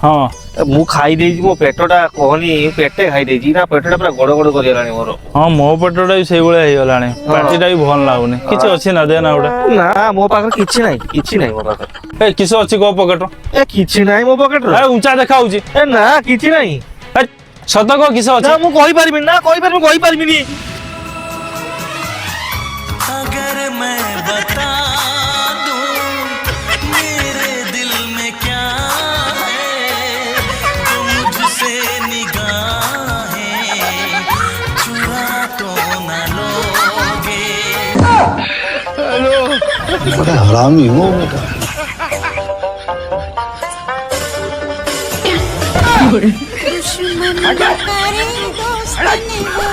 हाँ मु खाई देजी मो पेटटा कहनी पेटे खाई देजी ना पेटटा पूरा गड़ गड़ कर गलानी मोर हाँ मो पेटटा भी सेई भलिया हे गलानी पार्टीटा भी भल लागुनी किछ अछि ना दे ना उडा ना मो पाखर किछि नाही मो पाखर ए किछ अछि को पॉकेट ए किछि नाही मो पॉकेट ए ऊंचा देखा होची ए ना किछि नाही ए सत को किछ अछि ना मु कहि परबिनी ना कहि परबिनी अगर मैं बता दूं मेरे दिल में क्या है तो मुझसे निगाहें चुरा तो न लोगे। बड़ा हरामी हो बेटा। दुश्मन करे दोस्त ने वो